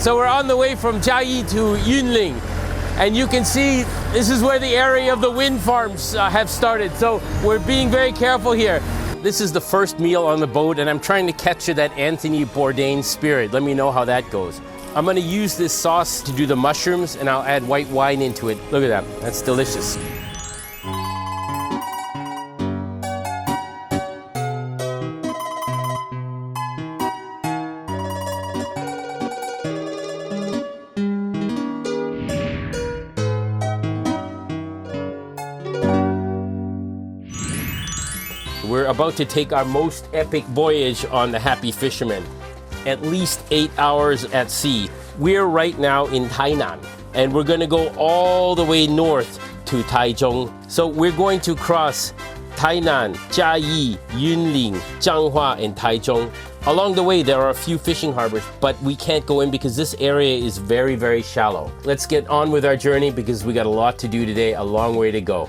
So we're on the way from Chiayi to Yunling. And you can see this is where the area of the wind farms have started. So we're being very careful here. This is the first meal on the boat, and I'm trying to capture that Anthony Bourdain spirit. Let me know how that goes. I'm gonna use this sauce to do the mushrooms, and I'll add white wine into it. Look at that, that's delicious. We're about to take our most epic voyage on the Happy Fisherman. At least 8 hours at sea. We're right now in Tainan, and we're gonna go all the way north to Taichung. So we're going to cross Tainan, Chiayi, Yunling, Changhua, and Taichung. Along the way, there are a few fishing harbors, but we can't go in because this area is very, very shallow. Let's get on with our journey because we got a lot to do today, a long way to go.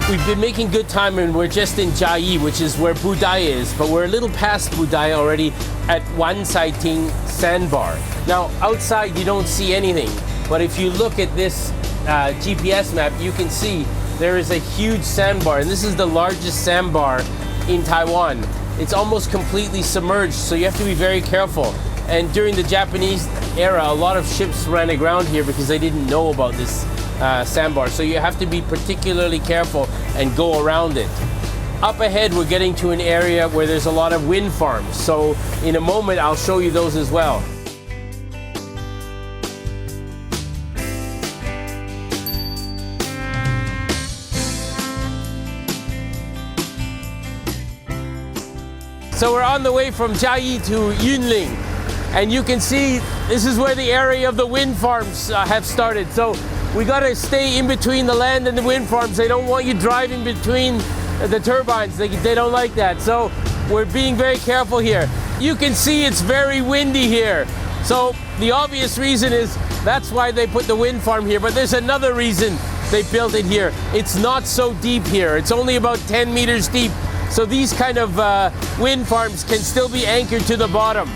We've been making good time, and we're just in Chiayi, which is where Budai is, but we're a little past Budai already at Wan Sai Ting Sandbar. Now, outside you don't see anything, but if you look at this GPS map, you can see there is a huge sandbar, and this is the largest sandbar in Taiwan. It's almost completely submerged, so you have to be very careful. And during the Japanese era, a lot of ships ran aground here because they didn't know about this sandbar, so you have to be particularly careful and go around it. Up ahead, we're getting to an area where there's a lot of wind farms, so in a moment I'll show you those as well. So we're on the way from Chiayi to Yunling, and you can see this is where the area of the wind farms have started. So we gotta stay in between the land and the wind farms. They don't want you driving between the turbines. They don't like that. So we're being very careful here. You can see it's very windy here. So the obvious reason is that's why they put the wind farm here. But there's another reason they built it here. It's not so deep here. It's only about 10 meters deep. So these kind of wind farms can still be anchored to the bottom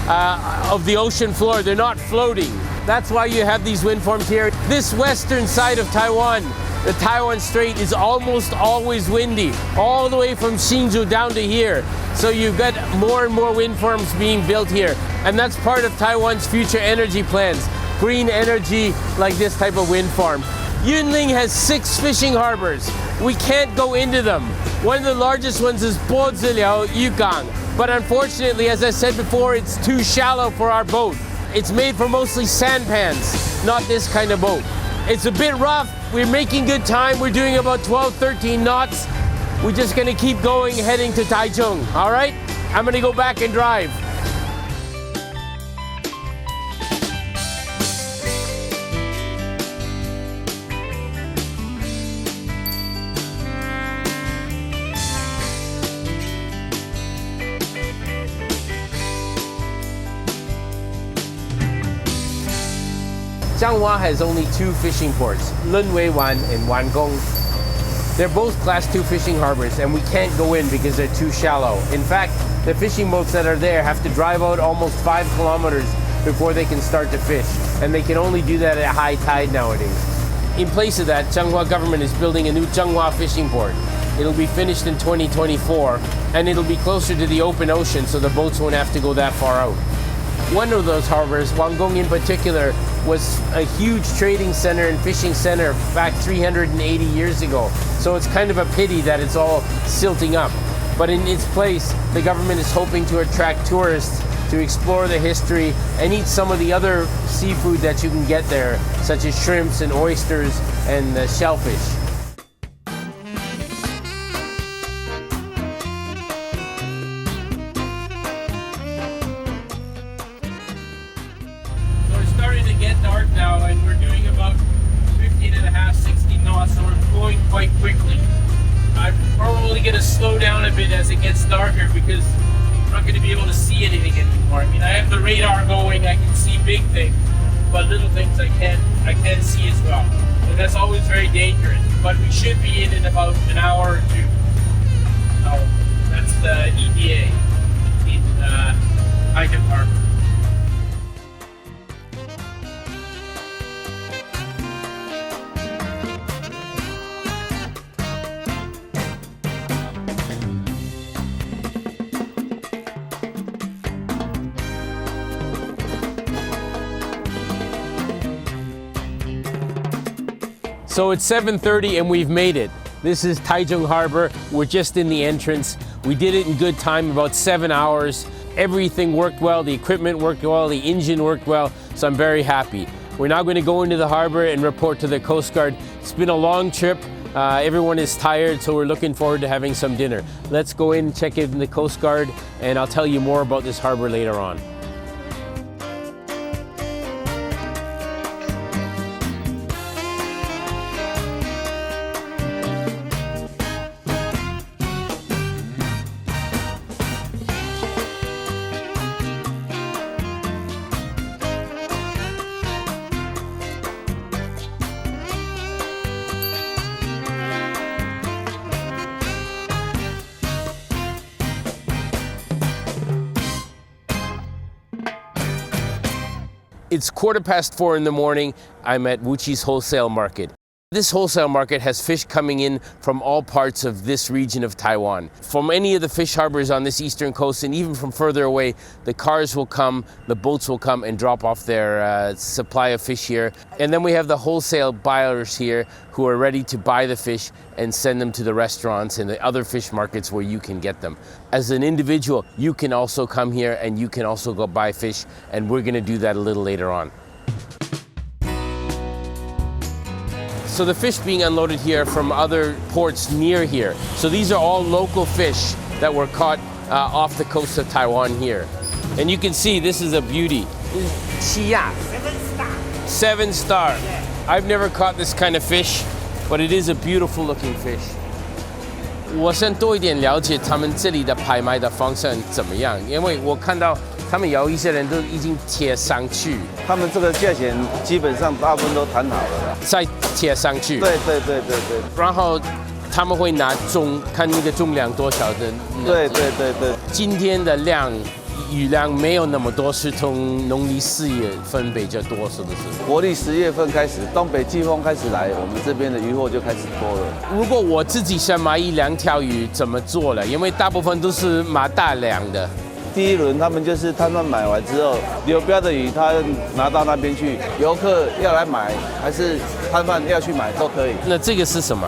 of the ocean floor. They're not floating. That's why you have these wind farms here. This western side of Taiwan, the Taiwan Strait, is almost always windy, all the way from Hsinchu down to here. So you've got more and more wind farms being built here. And that's part of Taiwan's future energy plans. Green energy like this type of wind farm. Yunling has 6 fishing harbors. We can't go into them. One of the largest ones is Boziliao Yugang. But unfortunately, as I said before, it's too shallow for our boat. It's made for mostly sampans, not this kind of boat. It's a bit rough. We're making good time. We're doing about 12, 13 knots. We're just gonna keep going, heading to Taichung, all right? I'm gonna go back and drive. Changhua has only 2 fishing ports, Lunwei Wan and Wangong. They're both class 2 fishing harbors, and we can't go in because they're too shallow. In fact, the fishing boats that are there have to drive out almost 5 kilometers before they can start to fish, and they can only do that at high tide nowadays. In place of that, Changhua government is building a new Changhua fishing port. It'll be finished in 2024, and it'll be closer to the open ocean, so the boats won't have to go that far out. One of those harbors, Wangong in particular, was a huge trading center and fishing center back 380 years ago. So it's kind of a pity that it's all silting up. But in its place, the government is hoping to attract tourists to explore the history and eat some of the other seafood that you can get there, such as shrimps and oysters and shellfish. across, so we're going quite quickly. I'm probably going to slow down a bit as it gets darker because I'm not going to be able to see anything anymore. I mean, I have the radar going, I can see big things, but little things I can't see as well. And that's always very dangerous. But we should be in about an hour or two. So that's the EDA in Taichung Harbor. So it's 7:30 and we've made it. This is Taichung Harbor. We're just in the entrance. We did it in good time, about 7 hours. Everything worked well, the equipment worked well, the engine worked well, so I'm very happy. We're now going to go into the harbor and report to the Coast Guard. It's been a long trip. Everyone is tired, so we're looking forward to having some dinner. Let's go in, check in the Coast Guard, and I'll tell you more about this harbor later on. It's 4:15 in the morning. I'm at Wuqi's wholesale market. This wholesale market has fish coming in from all parts of this region of Taiwan. From any of the fish harbors on this eastern coast and even from further away, the cars will come, the boats will come and drop off their supply of fish here. And then we have the wholesale buyers here who are ready to buy the fish and send them to the restaurants and the other fish markets where you can get them. As an individual, you can also come here and you can also go buy fish, and we're gonna do that a little later on. So the fish being unloaded here from other ports near here. So these are all local fish that were caught off the coast of Taiwan here. And you can see this is a beauty. Chiayi. 7 star. Yeah. I've never caught this kind of fish, but it is a beautiful looking fish. 我想多一点了解他们这里的拍卖的方式怎么样，因为我看到他们有一些人都已经贴上去，他们这个价钱基本上大部分都谈好了，再贴上去。对。然后他们会拿看那个重量多少的。对。今天的雨量没有那么多，是从农历4月份比较多，是不是？国历10月份开始，东北季风开始来，我们这边的渔获就开始多了。如果我自己想买1-2条鱼，怎么做了？因为大部分都是买大量的。第一轮他们就是摊贩买完之后，流标的鱼他拿到那边去，游客要来买，还是摊贩要去买都可以。那这个是什么？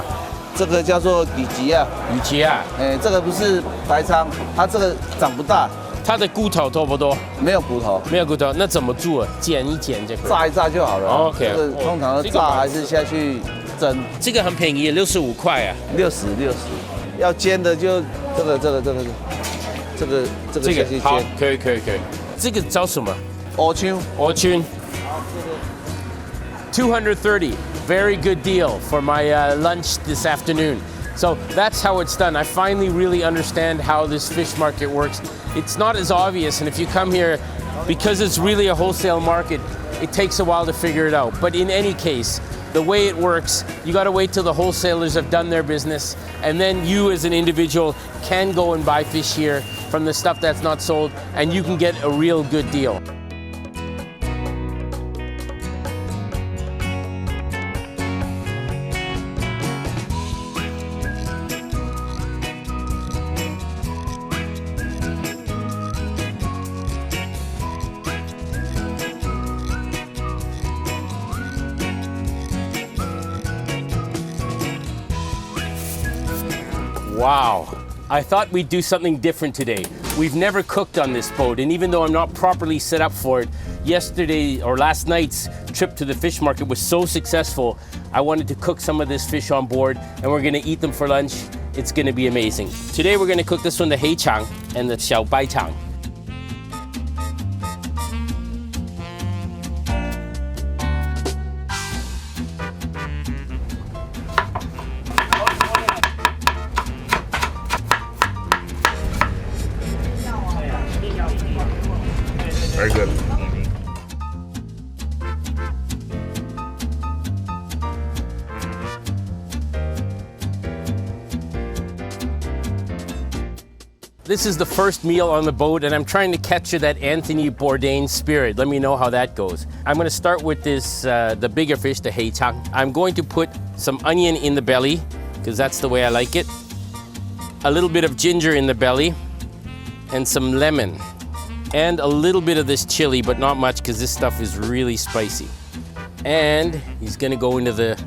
这个叫做里脊啊。里脊啊。这个不是白鲳，它这个长不大。它的骨头多不多？没有骨头。没有骨头，那怎么做？剪一剪就可以。炸一炸就好了。OK。这个通常的炸还是下去蒸。这个很便宜，65块啊。60。要煎的就这个下去煎。好，可以。这个叫什么？蚵蚪。$230. Very good deal for my lunch this afternoon. So that's how it's done. I finally really understand how this fish market works. It's not as obvious, and if you come here, because it's really a wholesale market, it takes a while to figure it out. But in any case, the way it works, you gotta wait till the wholesalers have done their business, and then you as an individual can go and buy fish here from the stuff that's not sold, and you can get a real good deal. Wow, I thought we'd do something different today. We've never cooked on this boat, and even though I'm not properly set up for it, yesterday or last night's trip to the fish market was so successful, I wanted to cook some of this fish on board, and we're gonna eat them for lunch. It's gonna be amazing. Today we're gonna cook this one, the heichang and the xiaobaichang. this is the first meal on the boat, and I'm trying to capture that Anthony Bourdain spirit. Let me know how that goes. I'm gonna start with this, the bigger fish, the heichang. I'm going to put some onion in the belly, because that's the way I like it. A little bit of ginger in the belly, and some lemon. And a little bit of this chili, but not much, because this stuff is really spicy. And he's gonna go into the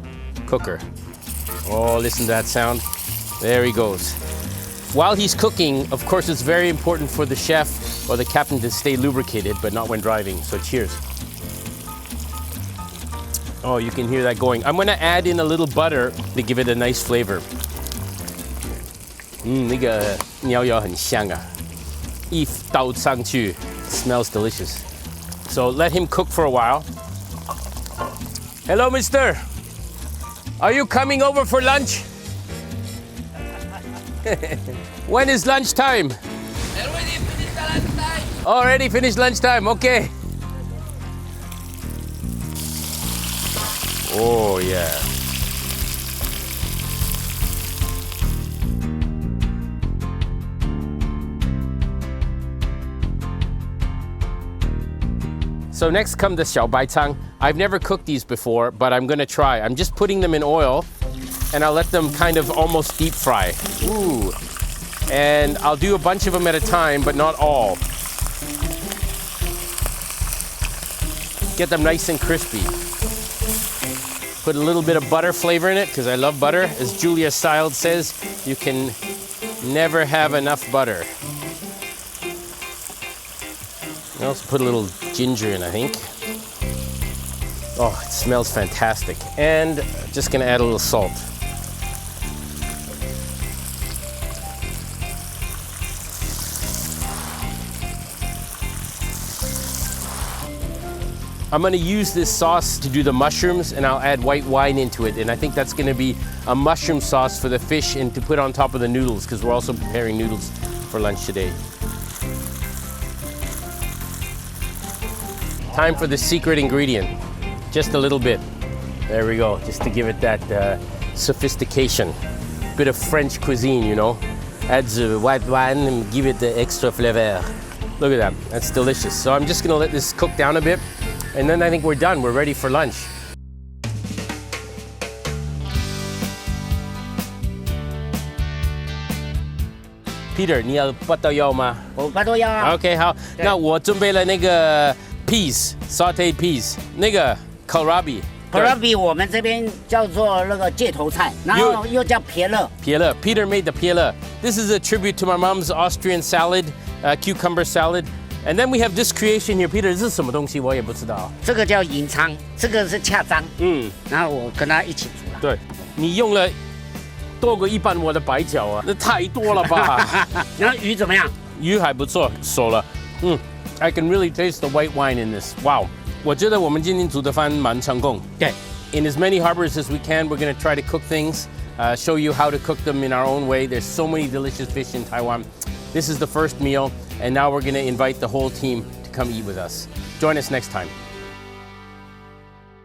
cooker. Oh, listen to that sound. There he goes. While he's cooking, of course, it's very important for the chef or the captain to stay lubricated, but not when driving. So cheers. Oh, you can hear that going. I'm gonna add in a little butter to give it a nice flavor. 那个鸟药很香啊，一倒上去 smells delicious. So let him cook for a while. Hello, mister. Are you coming over for lunch? When is lunchtime? Already finished the lunchtime. Already finished lunchtime, okay. Oh, yeah. So next come the xiaobaicang. I've never cooked these before, but I'm gonna try. I'm just putting them in oil, and I'll let them kind of almost deep fry. Ooh. And I'll do a bunch of them at a time, but not all. Get them nice and crispy. Put a little bit of butter flavor in it, because I love butter. As Julia Child says, you can never have enough butter. I also put a little ginger in, I think. Oh, it smells fantastic. And just gonna add a little salt. I'm gonna use this sauce to do the mushrooms, and I'll add white wine into it. And I think that's gonna be a mushroom sauce for the fish and to put on top of the noodles, because we're also preparing noodles for lunch today. Time for the secret ingredient. Just a little bit. There we go, just to give it that sophistication. Bit of French cuisine, you know. Add the white wine and give it the extra flavor. Look at that, that's delicious. So I'm just gonna let this cook down a bit, and then I think we're done. We're ready for lunch. Peter, 你要八刀腰吗？我巴多要。 OK， 好，那我准备了那个 peas sauteed peas， 那个 kohlrabi。kohlrabi 我们这边叫做那个芥头菜，然后又叫撇乐。撇乐 Peter made the 撇乐 This is a tribute to my mom's Austrian salad, cucumber salad. And then we have this creation here. Peter, 这是什么东西？我也不知道。这个叫银鲳，这个是恰章。然后我跟他一起煮了。对，你用了多过一半我的白饺啊，那太多了吧？然后鱼怎么样？鱼还不错，熟了。I can really taste the white wine in this. Wow. 我觉得我们今天煮的饭蛮成功。对。In as many harbors as we can, we're going to try to cook things, show you how to cook them in our own way. There's so many delicious fish in Taiwan. This is the first meal, and now we're going to invite the whole team to come eat with us. Join us next time.